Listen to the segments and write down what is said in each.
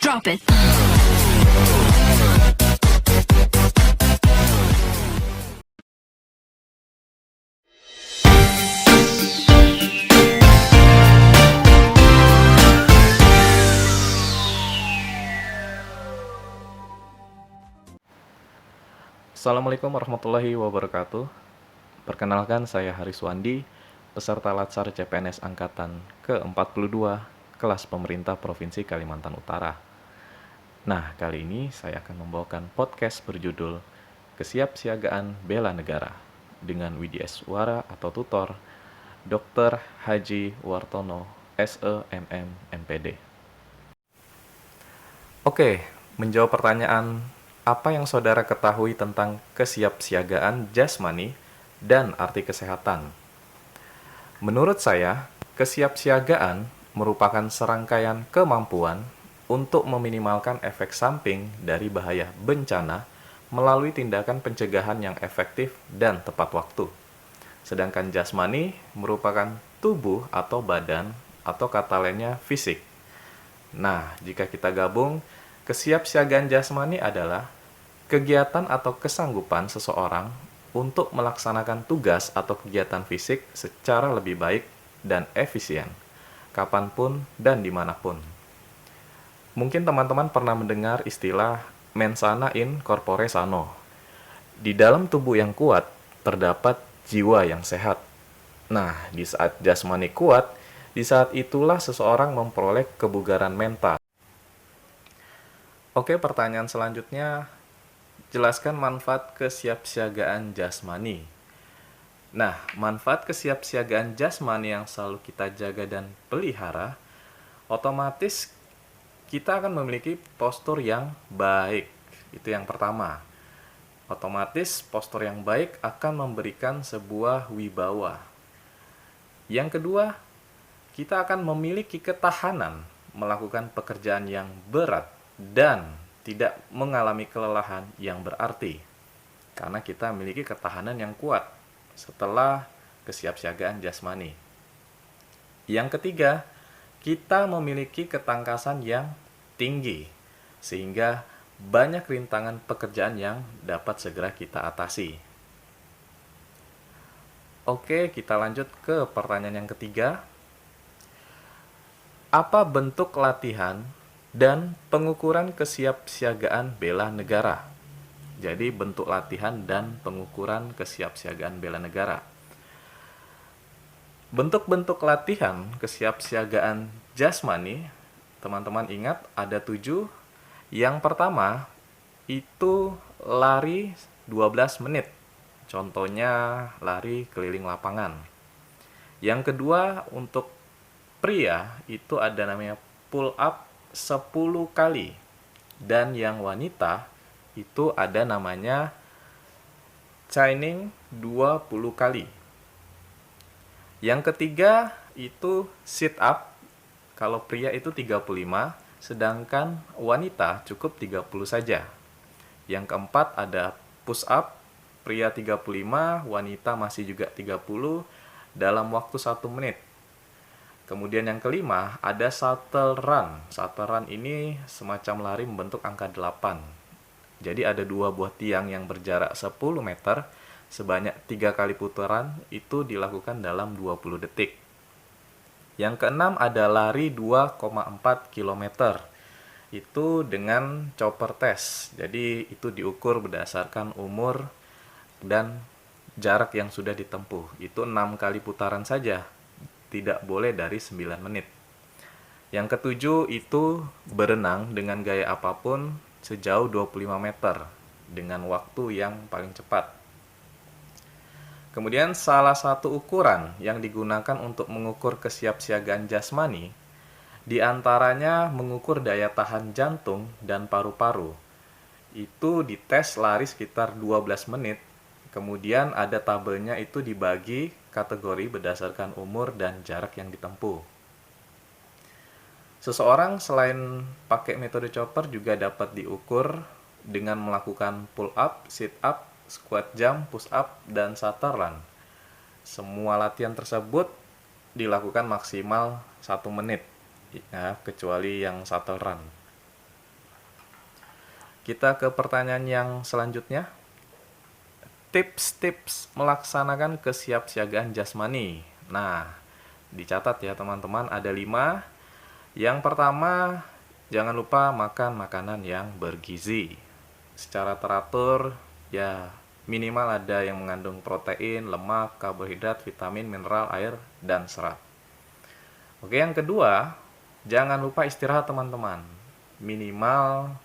Drop it. Assalamualaikum warahmatullahi wabarakatuh. Perkenalkan, saya Haris Wandi, peserta Latsar CPNS Angkatan ke-42, kelas Pemerintah Provinsi Kalimantan Utara. Nah, kali ini saya akan membawakan podcast berjudul Kesiapsiagaan Bela Negara dengan WDS Suara atau tutor Dr. Haji Wartono, SEMM, MPD. Oke, menjawab pertanyaan apa yang saudara ketahui tentang kesiapsiagaan jasmani dan arti kesehatan? Menurut saya, kesiapsiagaan merupakan serangkaian kemampuan untuk meminimalkan efek samping dari bahaya bencana melalui tindakan pencegahan yang efektif dan tepat waktu. Sedangkan jasmani merupakan tubuh atau badan atau kata lainnya fisik. Nah, jika kita gabung, kesiapsiagaan jasmani adalah kegiatan atau kesanggupan seseorang untuk melaksanakan tugas atau kegiatan fisik secara lebih baik dan efisien, kapanpun dan dimanapun. Mungkin teman-teman pernah mendengar istilah mensana in corpore sano. Di dalam tubuh yang kuat, terdapat jiwa yang sehat. Nah, di saat jasmani kuat, di saat itulah seseorang memperoleh kebugaran mental. Oke, pertanyaan selanjutnya, jelaskan manfaat kesiapsiagaan jasmani. Nah, manfaat kesiapsiagaan jasmani yang selalu kita jaga dan pelihara, otomatis kita akan memiliki postur yang baik. Itu yang pertama. Otomatis postur yang baik akan memberikan sebuah wibawa. Yang kedua, kita akan memiliki ketahanan melakukan pekerjaan yang berat dan tidak mengalami kelelahan yang berarti, karena kita memiliki ketahanan yang kuat setelah kesiapsiagaan jasmani. Yang ketiga, kita memiliki ketangkasan yang tinggi, sehingga banyak rintangan pekerjaan yang dapat segera kita atasi. Oke, kita lanjut ke pertanyaan yang ketiga. Apa bentuk latihan dan pengukuran kesiapsiagaan bela negara? Jadi bentuk latihan dan pengukuran kesiapsiagaan bela negara. Bentuk-bentuk latihan kesiapsiagaan jasmani, teman-teman ingat ada 7. Yang pertama itu lari 12 menit. Contohnya lari keliling lapangan. Yang kedua untuk pria itu ada namanya pull up 10 kali. Dan yang wanita itu ada namanya chaining 20 kali. Yang ketiga itu sit up. Kalau pria itu 35, sedangkan wanita cukup 30 saja. Yang keempat ada push up. Pria 35, wanita masih juga 30 dalam waktu 1 menit. Kemudian yang kelima, ada shuttle run. Shuttle run ini semacam lari membentuk angka 8. Jadi ada 2 buah tiang yang berjarak 10 meter, sebanyak 3 kali putaran, itu dilakukan dalam 20 detik. Yang keenam ada lari 2,4 km. Itu dengan chopper test. Jadi itu diukur berdasarkan umur dan jarak yang sudah ditempuh. Itu 6 kali putaran saja. Tidak boleh dari 9 menit. Yang ketujuh itu berenang dengan gaya apapun sejauh 25 meter dengan waktu yang paling cepat. Kemudian salah satu ukuran yang digunakan untuk mengukur kesiapsiagaan jasmani diantaranya mengukur daya tahan jantung dan paru-paru. Itu dites lari sekitar 12 menit. Kemudian ada tabelnya, itu dibagi kategori berdasarkan umur dan jarak yang ditempuh. Seseorang selain pakai metode chopper juga dapat diukur dengan melakukan pull up, sit up, squat jump, push up, dan shuttle run. Semua latihan tersebut dilakukan maksimal 1 menit, ya, kecuali yang shuttle run. Kita ke pertanyaan yang selanjutnya. Tips-tips melaksanakan kesiapsiagaan jasmani. Nah, dicatat ya teman-teman, ada 5. Yang pertama, jangan lupa makan makanan yang bergizi. Secara teratur, ya minimal ada yang mengandung protein, lemak, karbohidrat, vitamin, mineral, air, dan serat. Oke, yang kedua, jangan lupa istirahat teman-teman. Minimal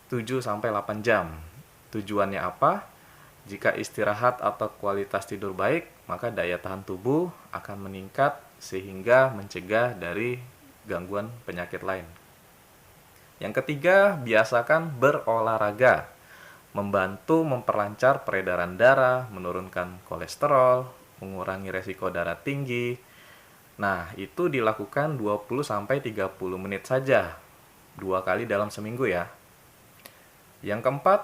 7-8 jam. Tujuannya apa? Jika istirahat atau kualitas tidur baik, maka daya tahan tubuh akan meningkat sehingga mencegah dari gangguan penyakit lain. Yang ketiga, biasakan berolahraga, membantu memperlancar peredaran darah, menurunkan kolesterol, mengurangi resiko darah tinggi. Nah, itu dilakukan 20-30 menit saja, 2 kali dalam seminggu ya. Yang keempat,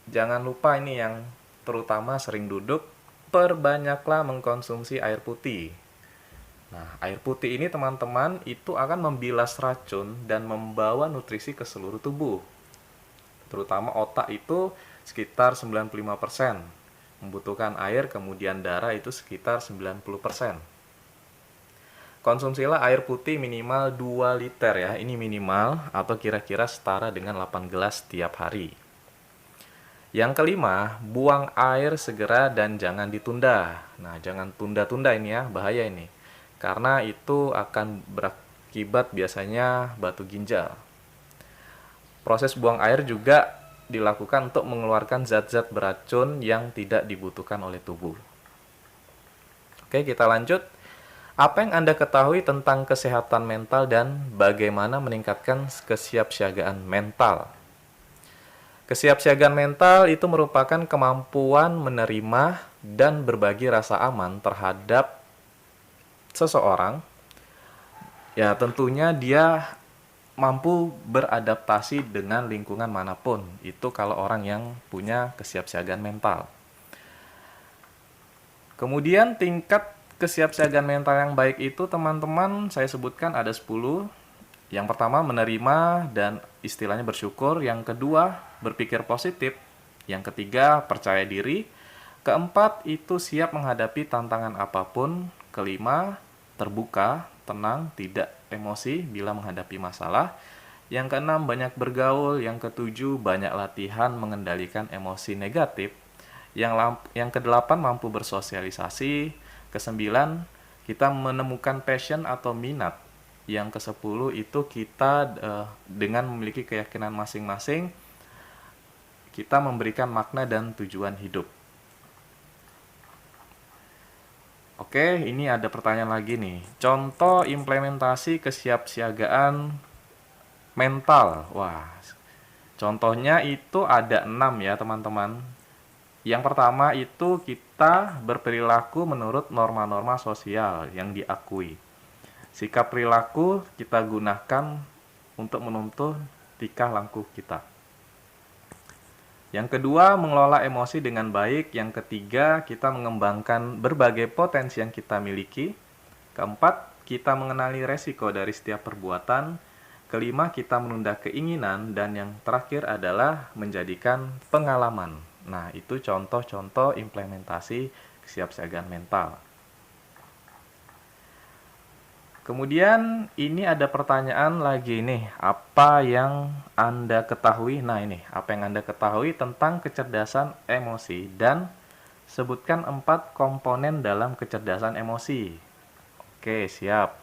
jangan lupa ini yang terutama sering duduk, perbanyaklah mengkonsumsi air putih. Nah, air putih ini teman-teman itu akan membilas racun dan membawa nutrisi ke seluruh tubuh. Terutama otak itu sekitar 95% membutuhkan air, kemudian darah itu sekitar 90%. Konsumsilah air putih minimal 2 liter ya, ini minimal atau kira-kira setara dengan 8 gelas setiap hari. Yang kelima, buang air segera dan jangan ditunda. Nah, jangan tunda-tunda ini ya, bahaya ini. Karena itu akan berakibat biasanya batu ginjal. Proses buang air juga dilakukan untuk mengeluarkan zat-zat beracun yang tidak dibutuhkan oleh tubuh. Oke, kita lanjut. Apa yang Anda ketahui tentang kesehatan mental dan bagaimana meningkatkan kesiapsiagaan mental? Kesiapsiagaan mental itu merupakan kemampuan menerima dan berbagi rasa aman terhadap seseorang. Ya, tentunya dia mampu beradaptasi dengan lingkungan manapun. Itu kalau orang yang punya kesiapsiagaan mental. Kemudian tingkat kesiapsiagaan mental yang baik itu teman-teman saya sebutkan ada 10. Yang pertama menerima dan istilahnya bersyukur. Yang kedua berpikir positif. Yang ketiga percaya diri. Keempat itu siap menghadapi tantangan apapun. Kelima terbuka, tenang, tidak emosi bila menghadapi masalah. Yang keenam banyak bergaul. Yang ketujuh banyak latihan mengendalikan emosi negatif. Yang kedelapan mampu bersosialisasi. Kesembilan kita menemukan passion atau minat. Yang ke-10 itu kita dengan memiliki keyakinan masing-masing, kita memberikan makna dan tujuan hidup. Oke, ini ada pertanyaan lagi nih. Contoh implementasi kesiapsiagaan mental. Wah, contohnya itu ada 6 ya teman-teman. Yang pertama itu kita berperilaku menurut norma-norma sosial yang diakui. Sikap perilaku kita gunakan untuk menuntun tingkah laku kita. Yang kedua, mengelola emosi dengan baik. Yang ketiga, kita mengembangkan berbagai potensi yang kita miliki. Keempat, kita mengenali resiko dari setiap perbuatan. Kelima, kita menunda keinginan. Dan yang terakhir adalah menjadikan pengalaman. Nah, itu contoh-contoh implementasi kesiapsiagaan mental. Kemudian ini ada pertanyaan lagi nih, apa yang Anda ketahui? Nah ini, apa yang Anda ketahui tentang kecerdasan emosi dan sebutkan 4 komponen dalam kecerdasan emosi. Oke, siap.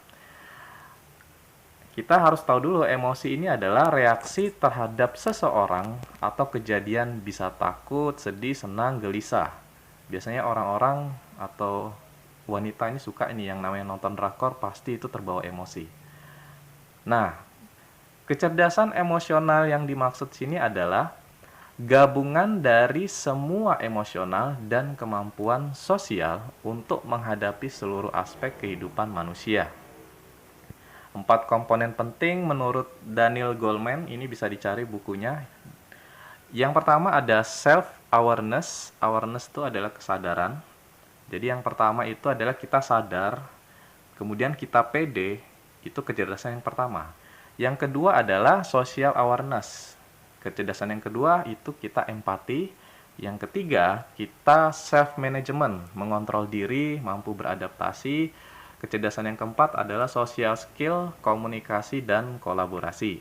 Kita harus tahu dulu emosi ini adalah reaksi terhadap seseorang atau kejadian, bisa takut, sedih, senang, gelisah. Biasanya orang-orang atau wanita ini suka ini yang namanya nonton drakor, pasti itu terbawa emosi. Nah, kecerdasan emosional yang dimaksud sini adalah gabungan dari semua emosional dan kemampuan sosial untuk menghadapi seluruh aspek kehidupan manusia. 4 komponen penting menurut Daniel Goleman, ini bisa dicari bukunya. Yang pertama ada self-awareness. Awareness itu adalah kesadaran. Jadi yang pertama itu adalah kita sadar, kemudian kita pede, itu kecerdasan yang pertama. Yang kedua adalah social awareness. Kecerdasan yang kedua itu kita empati. Yang ketiga, kita self-management, mengontrol diri, mampu beradaptasi. Kecerdasan yang keempat adalah social skill, komunikasi, dan kolaborasi.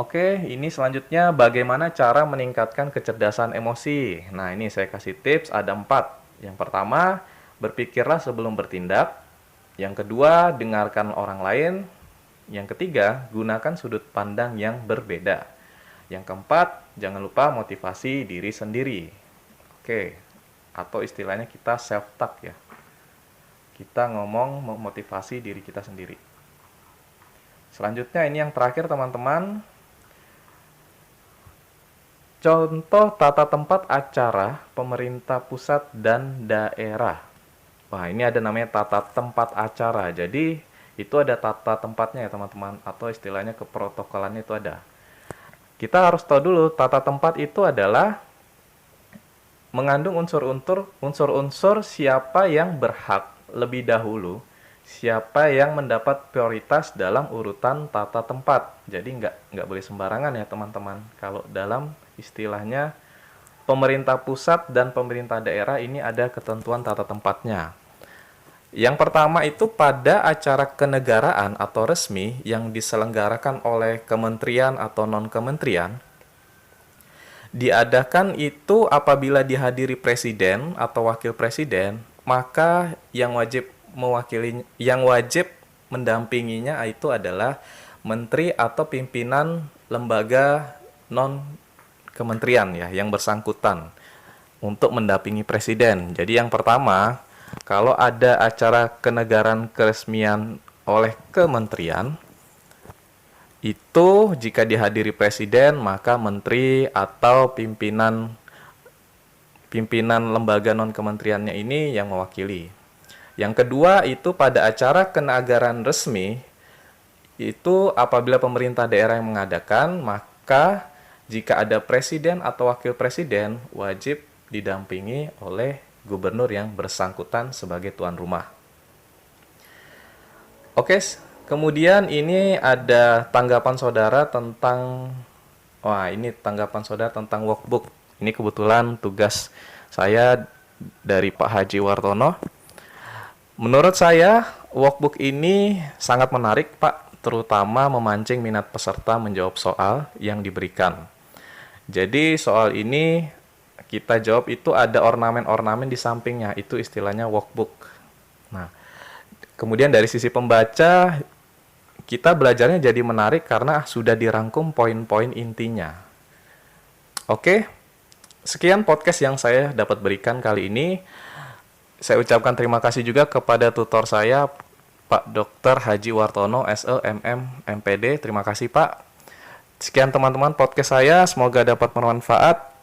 Oke, ini selanjutnya bagaimana cara meningkatkan kecerdasan emosi. Nah, ini saya kasih tips, ada 4. Yang pertama, berpikirlah sebelum bertindak. Yang kedua, dengarkan orang lain. Yang ketiga, gunakan sudut pandang yang berbeda. Yang keempat, jangan lupa motivasi diri sendiri. Oke, atau istilahnya kita self-talk ya. Kita ngomong memotivasi diri kita sendiri. Selanjutnya ini yang terakhir teman-teman. Contoh tata tempat acara pemerintah pusat dan daerah. Wah, ini ada namanya tata tempat acara. Jadi, itu ada tata tempatnya ya teman-teman. Atau istilahnya keprotokolannya itu ada. Kita harus tahu dulu, tata tempat itu adalah mengandung unsur-unsur siapa yang berhak lebih dahulu, siapa yang mendapat prioritas dalam urutan tata tempat. Jadi nggak boleh sembarangan ya teman-teman. Kalau dalam istilahnya pemerintah pusat dan pemerintah daerah ini ada ketentuan tata tempatnya. Yang pertama itu pada acara kenegaraan atau resmi yang diselenggarakan oleh kementerian atau non-kementerian, diadakan itu apabila dihadiri presiden atau wakil presiden, maka yang wajib mendampinginya itu adalah menteri atau pimpinan lembaga non kementerian ya yang bersangkutan untuk mendampingi presiden. Jadi yang pertama, kalau ada acara kenegaraan keresmian oleh kementerian, itu jika dihadiri presiden, maka menteri atau pimpinan lembaga non-kementeriannya ini yang mewakili. Yang kedua, itu pada acara kenegaraan resmi, itu apabila pemerintah daerah yang mengadakan, maka jika ada presiden atau wakil presiden, wajib didampingi oleh gubernur yang bersangkutan sebagai tuan rumah. Oke, kemudian ini ada tanggapan saudara tentang tanggapan saudara tentang workbook. Ini kebetulan tugas saya dari Pak Haji Wartono. Menurut saya, workbook ini sangat menarik, Pak, terutama memancing minat peserta menjawab soal yang diberikan. Jadi, soal ini kita jawab itu ada ornamen-ornamen di sampingnya, itu istilahnya workbook. Nah, kemudian dari sisi pembaca, kita belajarnya jadi menarik karena sudah dirangkum poin-poin intinya. Oke, sekian podcast yang saya dapat berikan kali ini. Saya ucapkan terima kasih juga kepada tutor saya, Pak Dr. Haji Wartono, SE, MM, MPD. Terima kasih, Pak. Sekian teman-teman podcast saya, semoga dapat bermanfaat.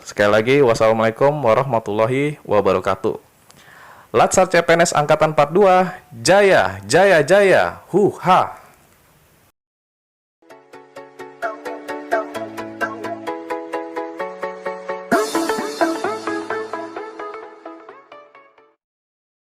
Sekali lagi, wassalamualaikum warahmatullahi wabarakatuh. Latsar CPNS Angkatan 42, Jaya, Jaya, Jaya, Huha.